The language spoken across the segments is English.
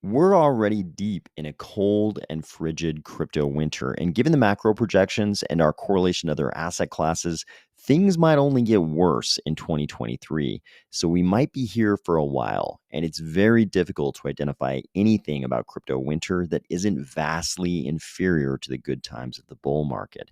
We're already deep in a cold and frigid crypto winter, and given the macro projections and our correlation to other asset classes, things might only get worse in 2023. So we might be here for a while, and it's very difficult to identify anything about crypto winter that isn't vastly inferior to the good times of the bull market.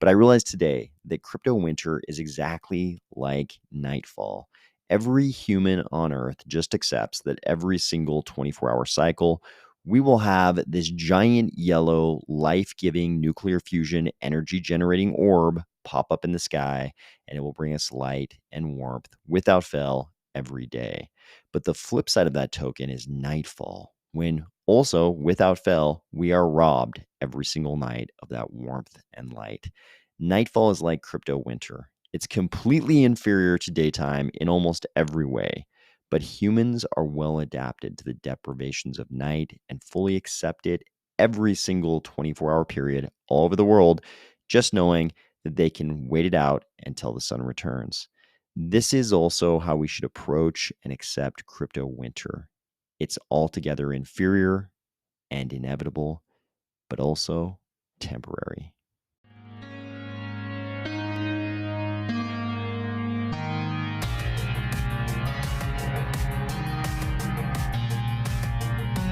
But I realized today that crypto winter is exactly like Nightfall. Every human on Earth just accepts that every single 24-hour cycle, we will have this giant yellow, life giving nuclear fusion energy generating orb pop up in the sky, and it will bring us light and warmth without fail every day. But the flip side of that token is Nightfall, when also, without fail, we are robbed every single night of that warmth and light. Nightfall is like crypto winter. It's completely inferior to daytime in almost every way, but humans are well adapted to the deprivations of night and fully accept it every single 24-hour period all over the world, just knowing that they can wait it out until the sun returns. This is also how we should approach and accept crypto winter. It's altogether inferior and inevitable, but also temporary.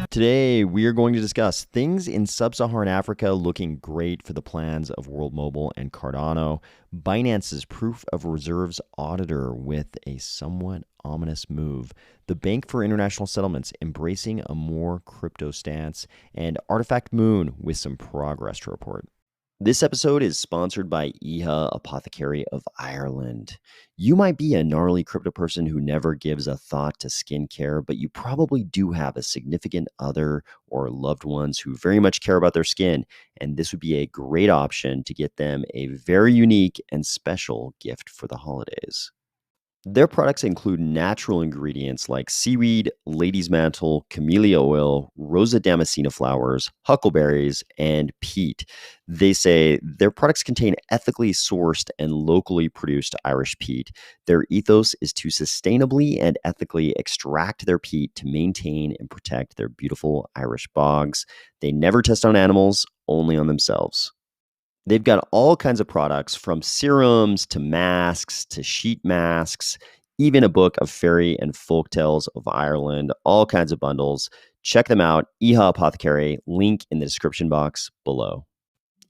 Today, we are going to discuss things in sub-Saharan Africa looking great for the plans of World Mobile and Cardano, Binance's proof of reserves auditor with a somewhat ominous move, the Bank for International Settlements embracing a more crypto stance, and Artifct Moon with some progress to report. This episode is sponsored by Iha Apothecary of Ireland. You might be a gnarly crypto person who never gives a thought to skincare, but you probably do have a significant other or loved ones who very much care about their skin, and this would be a great option to get them a very unique and special gift for the holidays. Their products include natural ingredients like seaweed, lady's mantle, camellia oil, rosa damascena flowers, huckleberries, and peat. They say their products contain ethically sourced and locally produced Irish peat. Their ethos is to sustainably and ethically extract their peat to maintain and protect their beautiful Irish bogs. They never test on animals, only on themselves. They've got all kinds of products from serums to masks to sheet masks, even a book of fairy and folk tales of Ireland, all kinds of bundles. Check them out, Iha Apothecary, link in the description box below.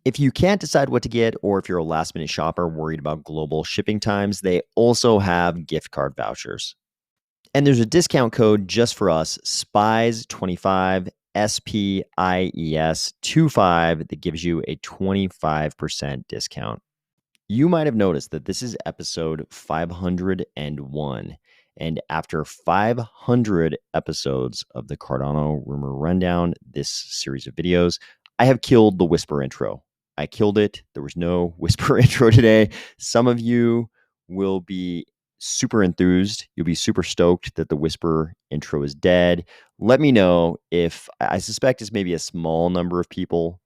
If you can't decide what to get, or if you're a last minute shopper worried about global shipping times, they also have gift card vouchers. And there's a discount code just for us, SPIES25, SPIES25, that gives you a 25% discount. You might have noticed that this is episode 501. And after 500 episodes of the Cardano Rumor Rundown, this series of videos, I have killed the whisper intro. I killed it. There was no whisper intro today. Some of you will be super enthused. You'll be super stoked that the whisper intro is dead. Let me know if I suspect it's maybe a small number of people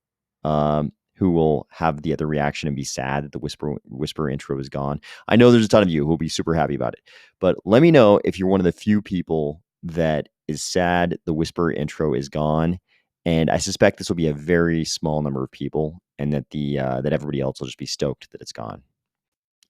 who will have the other reaction and be sad that the whisper intro is gone. I know there's a ton of you who will be super happy about it, but let me know if you're one of the few people that is sad the whisper intro is gone. And I suspect this will be a very small number of people, and that that everybody else will just be stoked that it's gone.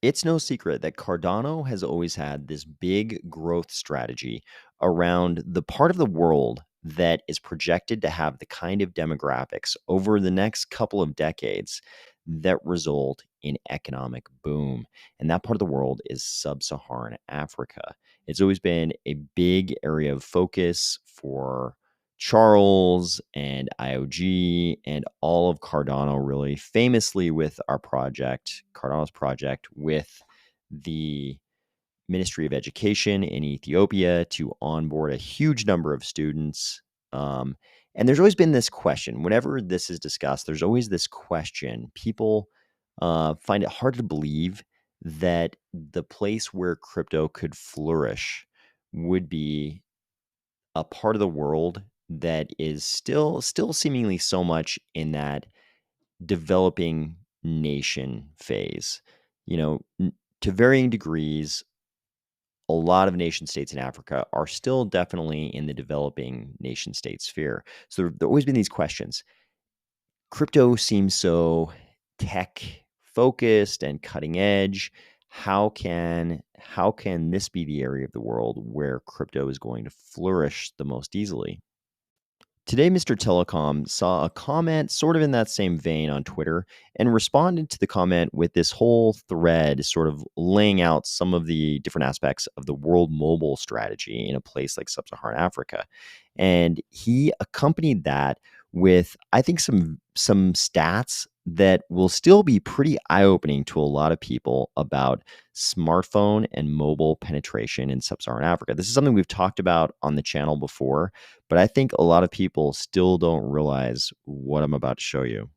It's no secret that Cardano has always had this big growth strategy around the part of the world that is projected to have the kind of demographics over the next couple of decades that result in economic boom. And that part of the world is sub-Saharan Africa. It's always been a big area of focus for Charles and IOG and all of Cardano, really famously with our project, Cardano's project with the Ministry of Education in Ethiopia to onboard a huge number of students. And there's always been this question. Whenever this is discussed, there's always this question. People find it hard to believe that the place where crypto could flourish would be a part of the world that is still seemingly so much in that developing nation phase. You know, to varying degrees, a lot of nation states in Africa are still definitely in the developing nation state sphere. So there have always been these questions. Crypto seems so tech focused and cutting edge. How can this be the area of the world where crypto is going to flourish the most easily? Today, Mr. Telecom saw a comment sort of in that same vein on Twitter and responded to the comment with this whole thread, sort of laying out some of the different aspects of the world mobile strategy in a place like sub Saharan Africa. And he accompanied that with, I think, some stats that will still be pretty eye opening to a lot of people about smartphone and mobile penetration in sub Saharan Africa. This is something we've talked about on the channel before, but I think a lot of people still don't realize what I'm about to show you.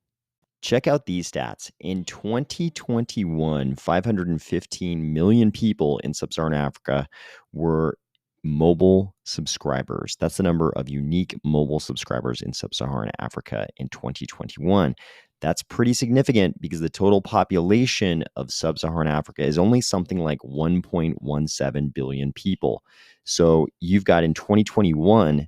Check out these stats. In 2021, 515 million people in sub Saharan Africa were mobile subscribers. That's the number of unique mobile subscribers in sub Saharan Africa in 2021. That's pretty significant because the total population of sub Saharan Africa is only something like 1.17 billion people. So you've got in 2021,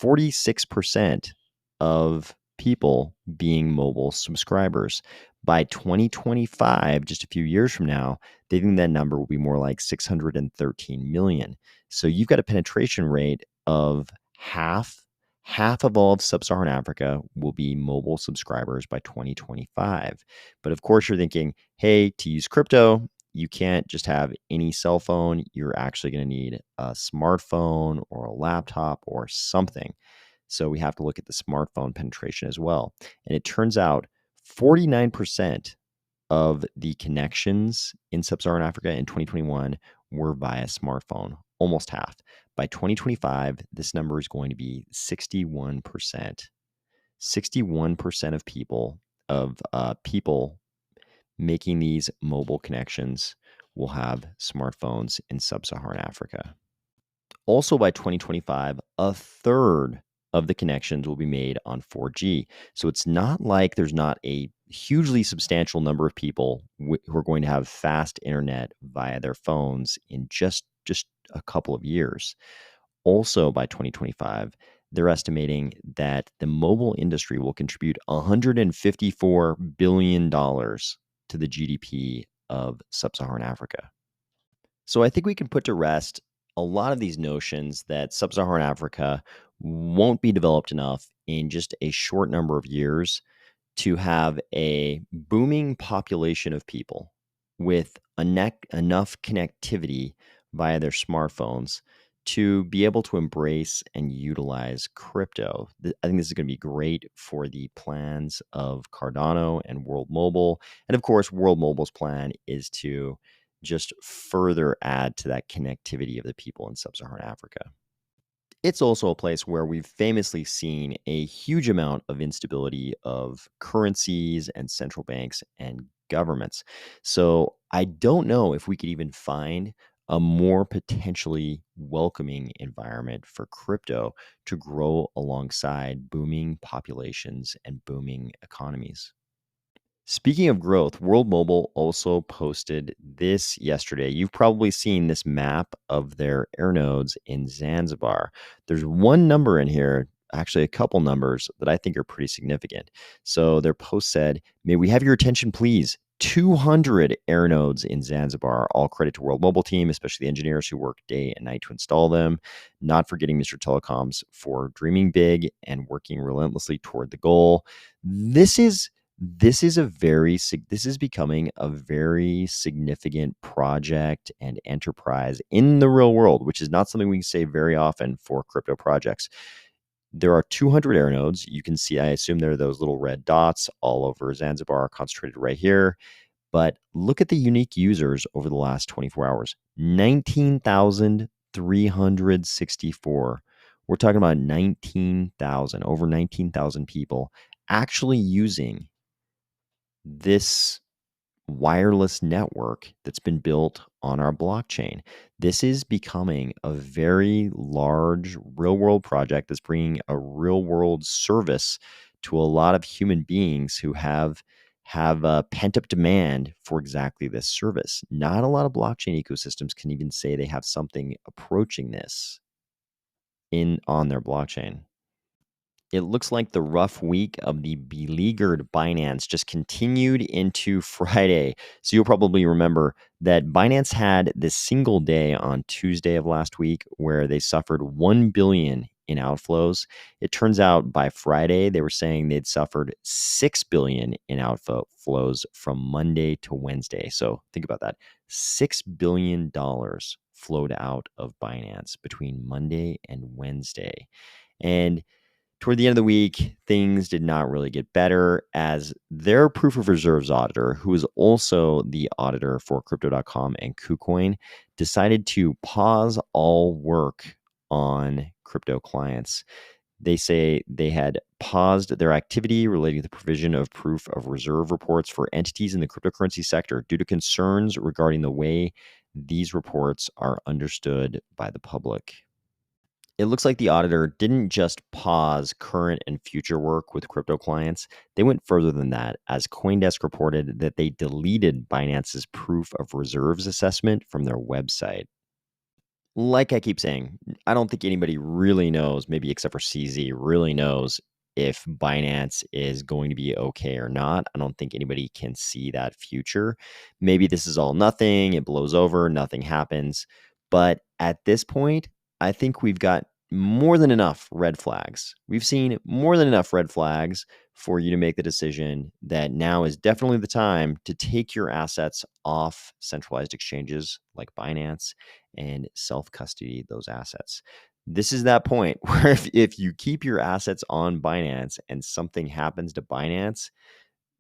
46% of people being mobile subscribers. By 2025, just a few years from now, they think that number will be more like 613 million. So you've got a penetration rate of half. Half of all of sub-Saharan Africa will be mobile subscribers by 2025. But of course, you're thinking, hey, to use crypto, you can't just have any cell phone. You're actually going to need a smartphone or a laptop or something. So we have to look at the smartphone penetration as well. And it turns out 49% of the connections in sub-Saharan Africa in 2021 were via smartphone, almost half. By 2025, this number is going to be 61%. 61% of people making these mobile connections will have smartphones in sub-Saharan Africa. Also, by 2025, a third of the connections will be made on 4G. So it's not like there's not a hugely substantial number of people who are going to have fast internet via their phones in just a couple of years. Also, by 2025, they're estimating that the mobile industry will contribute $154 billion to the GDP of sub-Saharan Africa. So I think we can put to rest a lot of these notions that sub-Saharan Africa won't be developed enough in just a short number of years to have a booming population of people with enough connectivity via their smartphones to be able to embrace and utilize crypto. I think this is going to be great for the plans of Cardano and World Mobile. And of course, World Mobile's plan is to just further add to that connectivity of the people in sub-Saharan Africa. It's also a place where we've famously seen a huge amount of instability of currencies and central banks and governments. So I don't know if we could even find a more potentially welcoming environment for crypto to grow alongside booming populations and booming economies. Speaking of growth, World Mobile also posted this yesterday. You've probably seen this map of their air nodes in Zanzibar. There's one number in here, actually a couple numbers that I think are pretty significant. So their post said, "May we have your attention, please? 200 air nodes in Zanzibar. All credit to World Mobile team, especially the engineers who work day and night to install them. Not forgetting Mr. Telecoms for dreaming big and working relentlessly toward the goal." This is becoming a very significant project and enterprise in the real world, which is not something we can say very often for crypto projects. There are 200 air nodes. You can see, I assume there are those little red dots all over Zanzibar, concentrated right here. But look at the unique users over the last 24 hours. 19,364. We're talking about 19,000, over 19,000 people actually using this wireless network that's been built on our blockchain. This is becoming a very large real world project that's bringing a real world service to a lot of human beings who have have pent-up demand for exactly this service. Not a lot of blockchain ecosystems can even say they have something approaching this on their blockchain. It looks like the rough week of the beleaguered Binance just continued into Friday. So you'll probably remember that Binance had this single day on Tuesday of last week where they suffered 1 billion in outflows. It turns out by Friday, they were saying they'd suffered 6 billion in outflows from Monday to Wednesday. So think about that. $6 billion flowed out of Binance between Monday and Wednesday. And toward the end of the week, things did not really get better as their proof of reserves auditor, who is also the auditor for Crypto.com and KuCoin, decided to pause all work on crypto clients. They say they had paused their activity relating to the provision of proof of reserve reports for entities in the cryptocurrency sector due to concerns regarding the way these reports are understood by the public. It looks like the auditor didn't just pause current and future work with crypto clients. They went further than that, as CoinDesk reported that they deleted Binance's proof of reserves assessment from their website. Like I keep saying, I don't think anybody really knows, maybe except for CZ, really knows if Binance is going to be okay or not. I don't think anybody can see that future. Maybe this is all nothing, it blows over, nothing happens. But at this point, I think we've got more than enough red flags. We've seen more than enough red flags for you to make the decision that now is definitely the time to take your assets off centralized exchanges like Binance and self-custody those assets. This is that point where if you keep your assets on Binance and something happens to Binance,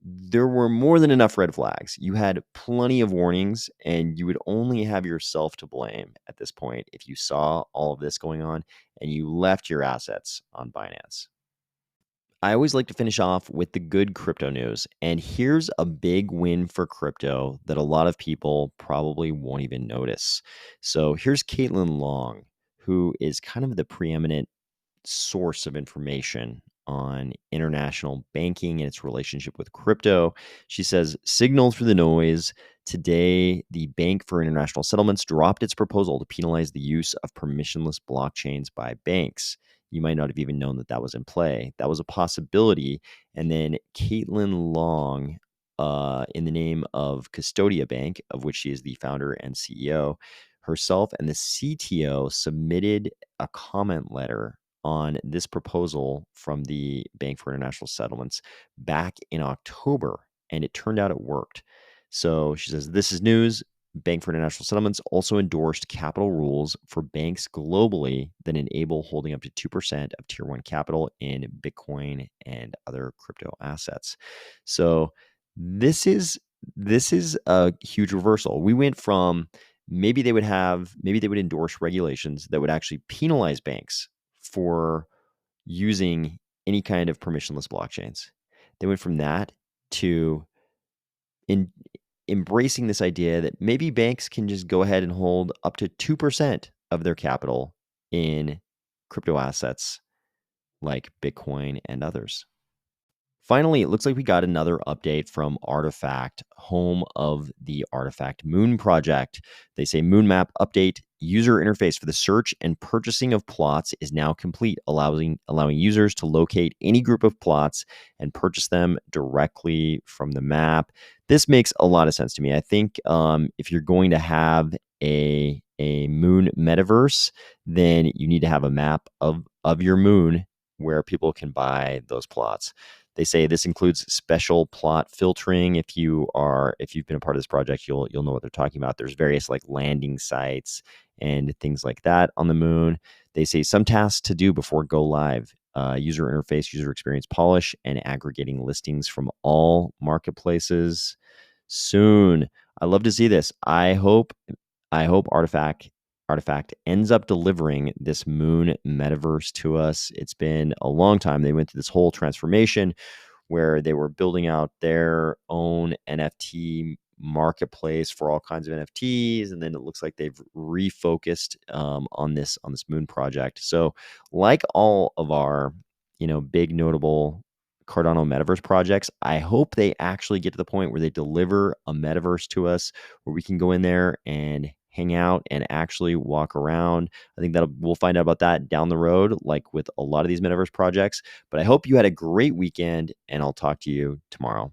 there were more than enough red flags. You had plenty of warnings, and you would only have yourself to blame at this point if you saw all of this going on and you left your assets on Binance. I always like to finish off with the good crypto news. And here's a big win for crypto that a lot of people probably won't even notice. So here's Caitlin Long, who is kind of the preeminent source of information on international banking and its relationship with crypto. She says, signal through the noise. Today, the Bank for International Settlements dropped its proposal to penalize the use of permissionless blockchains by banks. You might not have even known that that was in play. That was a possibility. And then Caitlin Long, in the name of Custodia Bank, of which she is the founder and CEO, herself and the CTO submitted a comment letter on this proposal from the Bank for International Settlements back in October, and it turned out it worked. So she says, this is news. Bank for International Settlements also endorsed capital rules for banks globally that enable holding up to 2% of tier 1 capital in Bitcoin and other crypto assets. So this is a huge reversal. We went from maybe they would endorse regulations that would actually penalize banks for using any kind of permissionless blockchains. They went from that to embracing this idea that maybe banks can just go ahead and hold up to 2% of their capital in crypto assets like Bitcoin and others. Finally, it looks like we got another update from Artifct, home of the Artifct Moon project. They say Moon Map update user interface for the search and purchasing of plots is now complete, allowing users to locate any group of plots and purchase them directly from the map. This makes a lot of sense to me. I think if you're going to have a moon metaverse, then you need to have a map of your moon where people can buy those plots. They say this includes special plot filtering. If you've been a part of this project, you'll know what they're talking about. There's various like landing sites and things like that on the moon. They say some tasks to do before go live: user interface, user experience polish, and aggregating listings from all marketplaces soon. I love to see this. I hope Artifct ends up delivering this moon metaverse to us. It's been a long time. They went through this whole transformation where they were building out their own NFT marketplace for all kinds of NFTs, and then it looks like they've refocused on this moon project. So, like all of our big notable Cardano metaverse projects. I hope they actually get to the point where they deliver a metaverse to us where we can go in there and hang out and actually walk around. I think that we'll find out about that down the road, like with a lot of these metaverse projects. But I hope you had a great weekend, and I'll talk to you tomorrow.